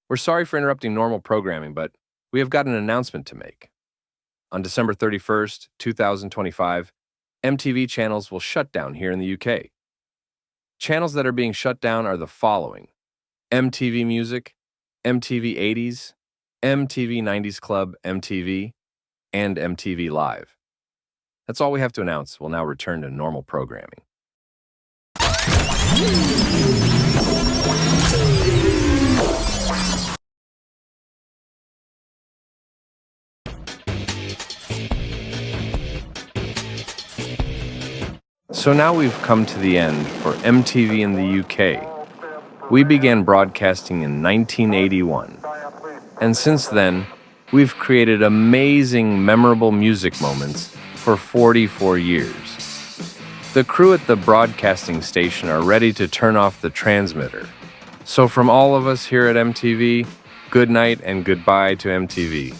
We're sorry for interrupting normal programming, but we have got an announcement to make. On December 31st, 2025, MTV channels will shut down here in the UK. Channels that are being shut down are the following: MTV Music, MTV 80s, MTV 90s Club MTV, and MTV Live. That's all we have to announce. We'll now return to normal programming. So now we've come to the end for MTV in the UK. We began broadcasting in 1981. And since then, we've created amazing, memorable music moments for 44 years. The crew at the broadcasting station are ready to turn off the transmitter. So from all of us here at MTV, good night and goodbye to MTV.